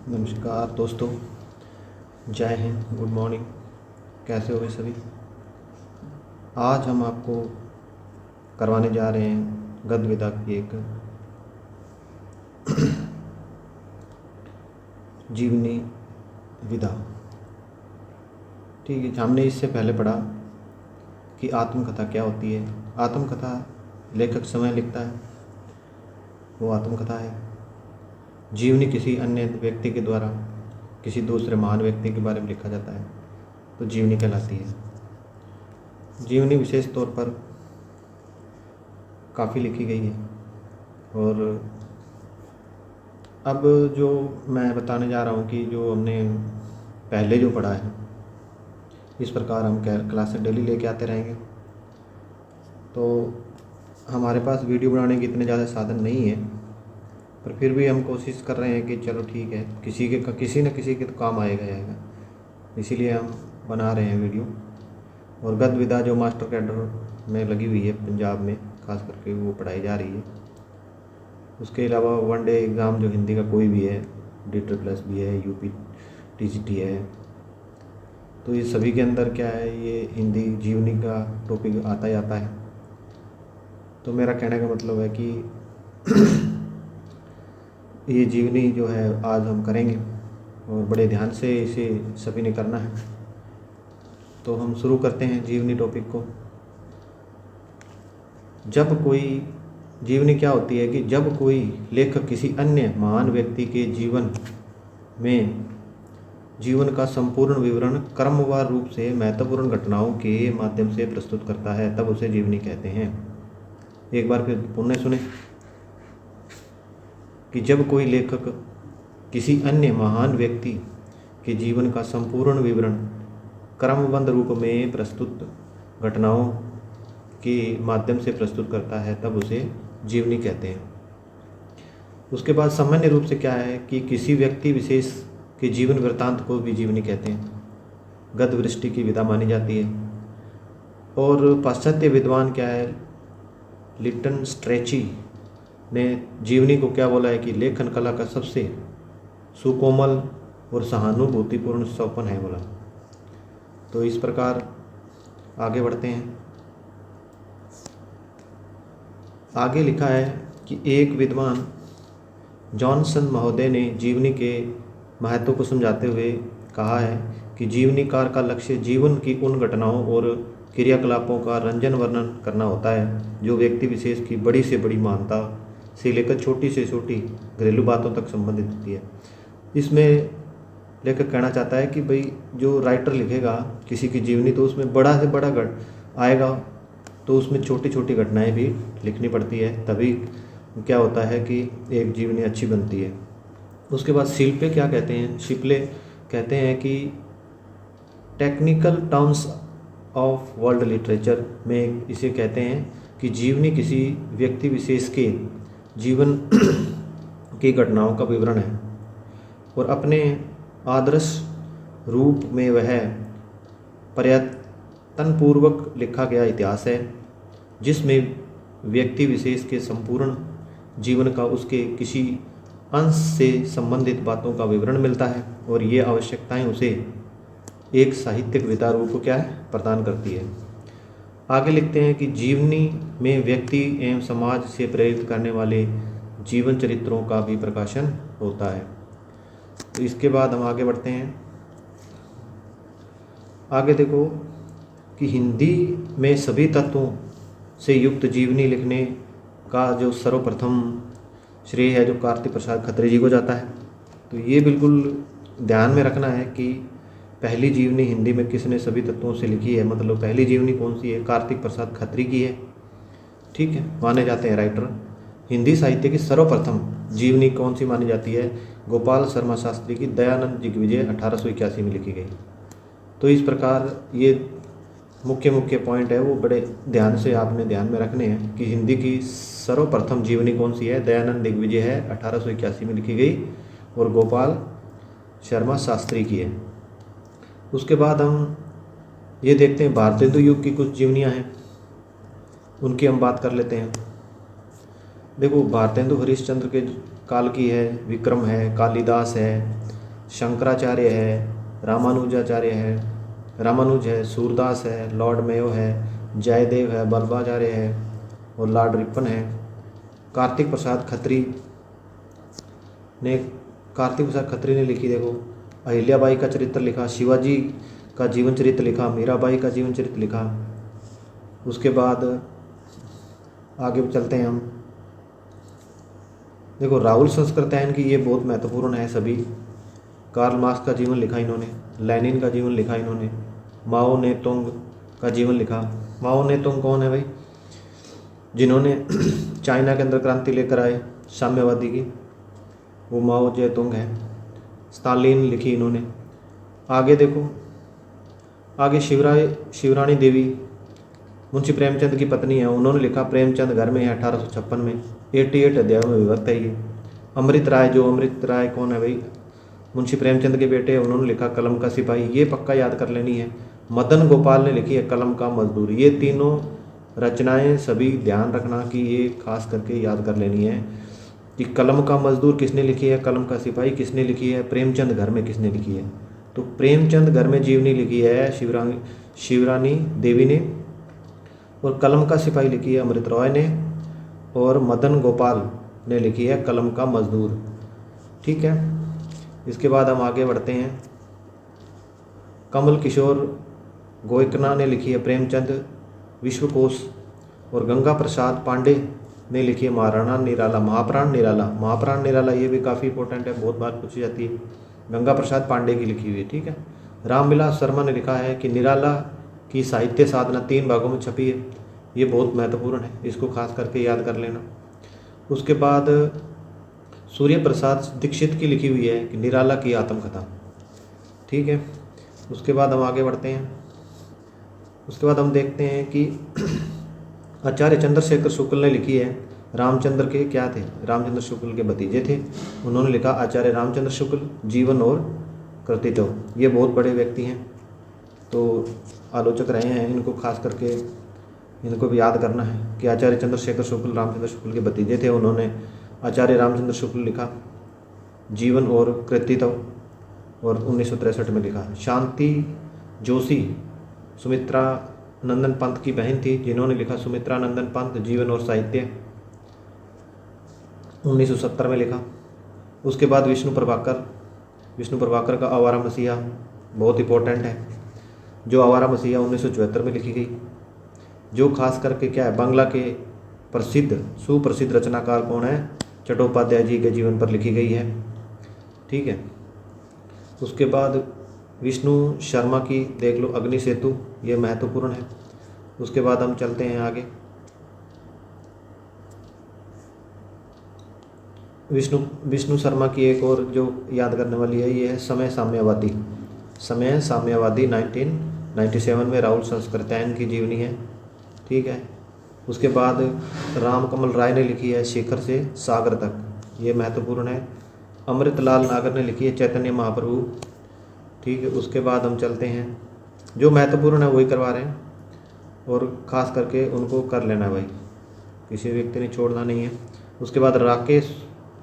नमस्कार दोस्तों, जय हिंद, गुड मॉर्निंग। कैसे हो गए सभी। आज हम आपको करवाने जा रहे हैं गद्य विधा की एक जीवनी विधा। ठीक है, हमने इससे पहले पढ़ा कि आत्मकथा क्या होती है। आत्मकथा लेखक स्वयं लिखता है, वो आत्मकथा है। जीवनी किसी अन्य व्यक्ति के द्वारा किसी दूसरे महान व्यक्ति के बारे में लिखा जाता है तो जीवनी कहलाती है। जीवनी विशेष तौर पर काफ़ी लिखी गई है। और अब जो मैं बताने जा रहा हूँ कि जो हमने पहले जो पढ़ा है, इस प्रकार हम क्लासेस डेली लेके आते रहेंगे। तो हमारे पास वीडियो बनाने के इतने ज़्यादा साधन नहीं है, पर फिर भी हम कोशिश कर रहे हैं कि चलो ठीक है, किसी न किसी के तो काम आएगा, इसीलिए हम बना रहे हैं वीडियो। और गद्य विधा जो मास्टर कैडर में लगी हुई है पंजाब में, खास करके वो पढ़ाई जा रही है। उसके अलावा वनडे एग्ज़ाम जो हिंदी का कोई भी है, DSSS भी है, UP TGT है, तो ये सभी के अंदर क्या है, ये हिंदी जीवनी का टॉपिक आता ही आता है। तो मेरा कहने का मतलब है कि ये जीवनी जो है आज हम करेंगे और बड़े ध्यान से इसे सभी ने करना है। तो हम शुरू करते हैं जीवनी टॉपिक को। जब कोई जीवनी क्या होती है कि जब कोई लेखक किसी अन्य महान व्यक्ति के जीवन का संपूर्ण विवरण क्रमवार रूप से महत्वपूर्ण घटनाओं के माध्यम से प्रस्तुत करता है, तब उसे जीवनी कहते हैं। एक बार फिर पुनः सुने कि जब कोई लेखक किसी अन्य महान व्यक्ति के जीवन का संपूर्ण विवरण क्रमबद्ध रूप में प्रस्तुत घटनाओं के माध्यम से प्रस्तुत करता है, तब उसे जीवनी कहते हैं। उसके बाद सामान्य रूप से क्या है कि किसी व्यक्ति विशेष के जीवन वृत्तांत को भी जीवनी कहते हैं। गद्य वृष्टि की विधा मानी जाती है। और पाश्चात्य विद्वान क्या है, लिटन स्ट्रेची ने जीवनी को क्या बोला है कि लेखन कला का सबसे सुकोमल और सहानुभूतिपूर्ण सोपान है बोला। तो इस प्रकार आगे बढ़ते हैं। आगे लिखा है कि एक विद्वान जॉनसन महोदय ने जीवनी के महत्व को समझाते हुए कहा है कि जीवनीकार का लक्ष्य जीवन की उन घटनाओं और क्रियाकलापों का रंजन वर्णन करना होता है जो व्यक्ति विशेष की बड़ी से बड़ी महानता से लेकर छोटी से छोटी घरेलू बातों तक संबंधित होती है। इसमें लेखक कहना चाहता है कि भाई जो राइटर लिखेगा किसी की जीवनी, तो उसमें बड़ा से बड़ा आएगा, तो उसमें छोटी छोटी घटनाएं भी लिखनी पड़ती है, तभी क्या होता है कि एक जीवनी अच्छी बनती है। उसके बाद शिल्पे क्या कहते हैं, शिप्ले कहते हैं कि technical terms of world literature में इसे कहते हैं कि जीवनी किसी व्यक्ति विशेष के जीवन की घटनाओं का विवरण है और अपने आदर्श रूप में वह प्रयत्नपूर्वक लिखा गया इतिहास है जिसमें व्यक्ति विशेष के संपूर्ण जीवन का उसके किसी अंश से संबंधित बातों का विवरण मिलता है, और ये आवश्यकताएं उसे एक साहित्यिक विधा रूप क्या है प्रदान करती है। आगे लिखते हैं कि जीवनी में व्यक्ति एवं समाज से प्रेरित करने वाले जीवन चरित्रों का भी प्रकाशन होता है। तो इसके बाद हम आगे बढ़ते हैं। आगे देखो कि हिंदी में सभी तत्वों से युक्त जीवनी लिखने का जो सर्वप्रथम श्रेय है जो कार्तिक प्रसाद खत्री जी को जाता है। तो ये बिल्कुल ध्यान में रखना है कि पहली जीवनी हिंदी में किसने सभी तत्वों से लिखी है, मतलब पहली जीवनी कौन सी है, कार्तिक प्रसाद खत्री की है। ठीक है, माने जाते हैं राइटर। हिंदी साहित्य की सर्वप्रथम जीवनी कौन सी मानी जाती है, गोपाल शर्मा शास्त्री की दयानंद दिग्विजय 1881 में लिखी गई। तो इस प्रकार ये मुख्य पॉइंट है, वो बड़े ध्यान से आपने ध्यान में रखने हैं कि हिंदी की सर्वप्रथम जीवनी कौन सी है, दयानंद दिग्विजय है, 1881 में लिखी गई और गोपाल शर्मा शास्त्री की है। उसके बाद हम ये देखते हैं भारतेंदु युग की कुछ जीवनियाँ हैं, उनकी हम बात कर लेते हैं। देखो, भारतेंदु हरिश्चंद्र के काल की है, विक्रम है, कालिदास है, शंकराचार्य है, रामानुजाचार्य है, रामानुज है, सूरदास है, लॉर्ड मेयो है, जयदेव है, बल्बाचार्य है और लॉर्ड रिपन है। कार्तिक प्रसाद खत्री ने लिखी, देखो अहिल्याबाई का चरित्र लिखा, शिवाजी का जीवन चरित्र लिखा, मीराबाई का जीवन चरित्र लिखा। उसके बाद आगे चलते हैं हम। देखो राहुल संस्कृतायन की ये बहुत महत्वपूर्ण है सभी। कार्ल मार्क्स का जीवन लिखा इन्होंने, लेनिन का जीवन लिखा इन्होंने, माओ ने तुंग का जीवन लिखा। माओ ने तुंग कौन है भाई? जिन्होंने चाइना के अंदर क्रांति लेकर आए साम्यवादी की, वो माओ जे तुंग है। स्टालिन लिखी इन्होंने। आगे देखो, आगे शिवरानी देवी मुंशी प्रेमचंद की पत्नी है, उन्होंने लिखा प्रेमचंद घर में है 1856 में। 88 अध्यायों में विभक्त है ये। अमृत राय कौन है भाई? मुंशी प्रेमचंद के बेटे, उन्होंने लिखा कलम का सिपाही, ये पक्का याद कर लेनी है। मदन गोपाल ने लिखी है कलम का मजदूर। ये तीनों रचनाएं सभी ध्यान रखना कि ये खास करके याद कर लेनी है कि कलम का मजदूर किसने लिखी है, कलम का सिपाही किसने लिखी है, प्रेमचंद घर में किसने लिखी है। तो प्रेमचंद घर में जीवनी लिखी है शिवरानी देवी ने, और कलम का सिपाही लिखी है अमृत रॉय ने, और मदन गोपाल ने लिखी है कलम का मजदूर। ठीक है, इसके बाद हम आगे बढ़ते हैं। कमल किशोर गोयकना ने लिखी है प्रेमचंद विश्वकोश, और गंगा प्रसाद पांडे ने लिखी है महाप्राण निराला। ये भी काफ़ी इंपॉर्टेंट है, बहुत बार पूछी जाती है। गंगा प्रसाद पांडे की लिखी हुई है। ठीक है, रामविलास शर्मा ने लिखा है कि निराला की साहित्य साधना 3 भागों में छपी है। ये बहुत महत्वपूर्ण है, इसको खास करके याद कर लेना। उसके बाद सूर्य प्रसाद दीक्षित की लिखी हुई है कि निराला की आत्मकथा। ठीक है, उसके बाद हम आगे बढ़ते हैं। उसके बाद हम देखते हैं कि आचार्य चंद्रशेखर शुक्ल ने लिखी है, रामचंद्र के क्या थे? रामचंद्र शुक्ल के भतीजे थे। उन्होंने लिखा आचार्य रामचंद्र शुक्ल जीवन और कृतित्व। ये बहुत बड़े व्यक्ति हैं, तो आलोचक रहे हैं, इनको खास करके इनको भी याद करना है कि आचार्य चंद्रशेखर शुक्ल रामचंद्र शुक्ल के भतीजे थे। उन्होंने आचार्य रामचंद्र शुक्ल लिखा जीवन और कृतित्व, और 1963 में लिखा। शांति जोशी सुमित्रा नंदन पंत की बहन थी, जिन्होंने लिखा सुमित्रा नंदन पंत जीवन और साहित्य, 1970 में लिखा। उसके बाद विष्णु प्रभाकर का आवारा मसीहा बहुत इंपॉर्टेंट है, जो आवारा मसीहा 1974 में लिखी गई, जो खास करके क्या है, बांग्ला के सुप्रसिद्ध रचनाकार कौन है? चट्टोपाध्याय जी के जीवन पर लिखी गई है। ठीक है, उसके बाद विष्णु शर्मा की देख लो अग्नि सेतु, ये महत्वपूर्ण है। उसके बाद हम चलते हैं आगे। विष्णु शर्मा की एक और जो याद करने वाली है, ये है समय साम्यवादी 1997 में राहुल संस्कृतायन की जीवनी है। ठीक है, उसके बाद रामकमल राय ने लिखी है शिखर से सागर तक, ये महत्वपूर्ण है। अमृतलाल नागर ने लिखी है चैतन्य महाप्रभु। ठीक है, उसके बाद हम चलते हैं, जो महत्वपूर्ण है वही करवा रहे हैं, और ख़ास करके उनको कर लेना भाई, किसी व्यक्ति ने छोड़ना नहीं है। उसके बाद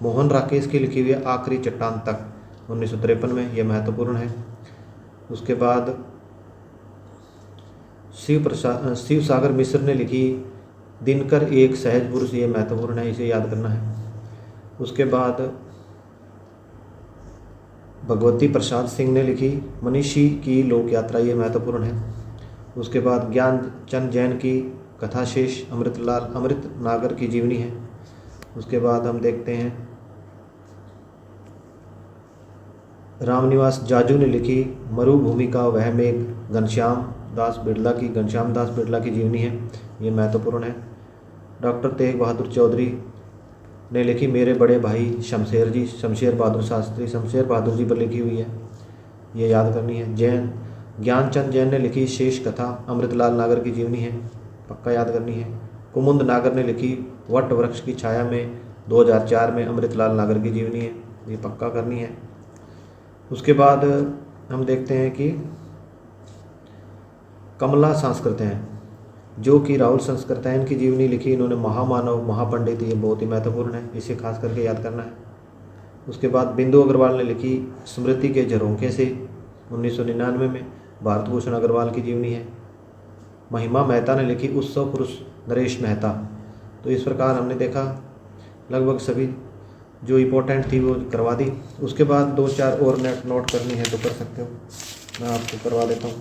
मोहन राकेश की लिखी हुई है आखिरी चट्टान तक 1953 में, ये महत्वपूर्ण है। उसके बाद शिव सागर मिश्र ने लिखी दिनकर एक सहज पुरुष, ये महत्वपूर्ण है, इसे याद करना है। उसके बाद भगवती प्रसाद सिंह ने लिखी मनीषी की लोक यात्रा, ये महत्वपूर्ण है। उसके बाद ज्ञानचंद जैन की कथाशेष अमृत नागर की जीवनी है। उसके बाद हम देखते हैं रामनिवास जाजू ने लिखी मरुभूमि का वह मेघ, घनश्याम दास बिड़ला की जीवनी है, ये महत्वपूर्ण है। डॉक्टर तेग बहादुर चौधरी ने लिखी मेरे बड़े भाई शमशेर बहादुर जी पर लिखी हुई है, ये याद करनी है। ज्ञानचंद जैन ने लिखी शेष कथा अमृतलाल नागर की जीवनी है, पक्का याद करनी है। कुमुद नागर ने लिखी वट वृक्ष की छाया में 2004 में अमृतलाल नागर की जीवनी है, ये पक्का करनी है। उसके बाद हम देखते हैं कि कमला संस्कृतायन, जो कि राहुल संस्कृतायन की जीवनी लिखी, इन्होंने महामानव महापंडित, ये बहुत ही महत्वपूर्ण है, इसे खास करके याद करना है। उसके बाद बिंदु अग्रवाल ने लिखी स्मृति के झरोखे से 1999 में, भारत भूषण अग्रवाल की जीवनी है। महिमा मेहता ने लिखी उत्सव पुरुष नरेश मेहता। तो इस प्रकार हमने देखा लगभग सभी जो इम्पोर्टेंट थी वो करवा दी। उसके बाद 2-4 और नोट करनी है तो कर सकते हो, मैं आपको करवा देता हूँ।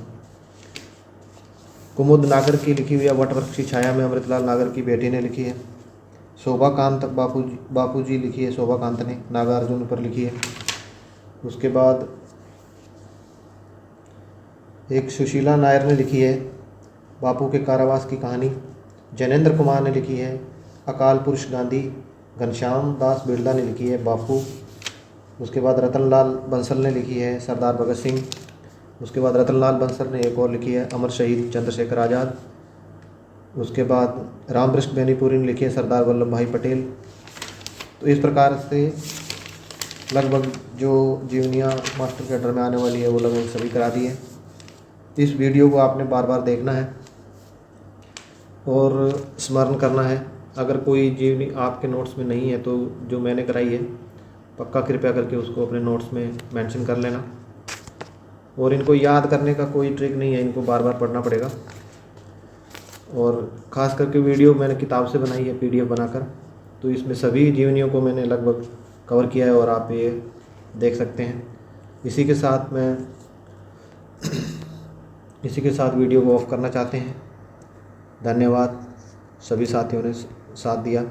कुमुद नागर की लिखी हुई है वटवृक्ष की छाया में, अमृतलाल नागर की बेटी ने लिखी है। शोभाकांत बापूजी लिखी है, शोभाकांत ने नागार्जुन पर लिखी है। उसके बाद एक सुशीला नायर ने लिखी है बापू के कारावास की कहानी। जैनेंद्र कुमार ने लिखी है अकाल पुरुष गांधी। घनश्याम दास बिरला ने लिखी है बापू। उसके बाद रतनलाल बंसल ने लिखी है सरदार भगत सिंह। उसके बाद रतनलाल बंसल ने एक और लिखी है अमर शहीद चंद्रशेखर आज़ाद। उसके बाद रामकृष्ण बेनीपुरी ने लिखी है सरदार वल्लभ भाई पटेल। तो इस प्रकार से लगभग जो जीवनियाँ मास्टर कैडर में आने वाली है वो लगभग सभी करा दी है। इस वीडियो को आपने बार बार देखना है और स्मरण करना है। अगर कोई जीवनी आपके नोट्स में नहीं है तो जो मैंने कराई है पक्का कृपया करके उसको अपने नोट्स में मेंशन कर लेना। और इनको याद करने का कोई ट्रिक नहीं है, इनको बार बार पढ़ना पड़ेगा। और ख़ास करके वीडियो मैंने किताब से बनाई है PDF बनाकर, तो इसमें सभी जीवनियों को मैंने लगभग कवर किया है और आप ये देख सकते हैं। इसी के साथ वीडियो को ऑफ करना चाहते हैं। धन्यवाद, सभी साथियों ने साथ दिया।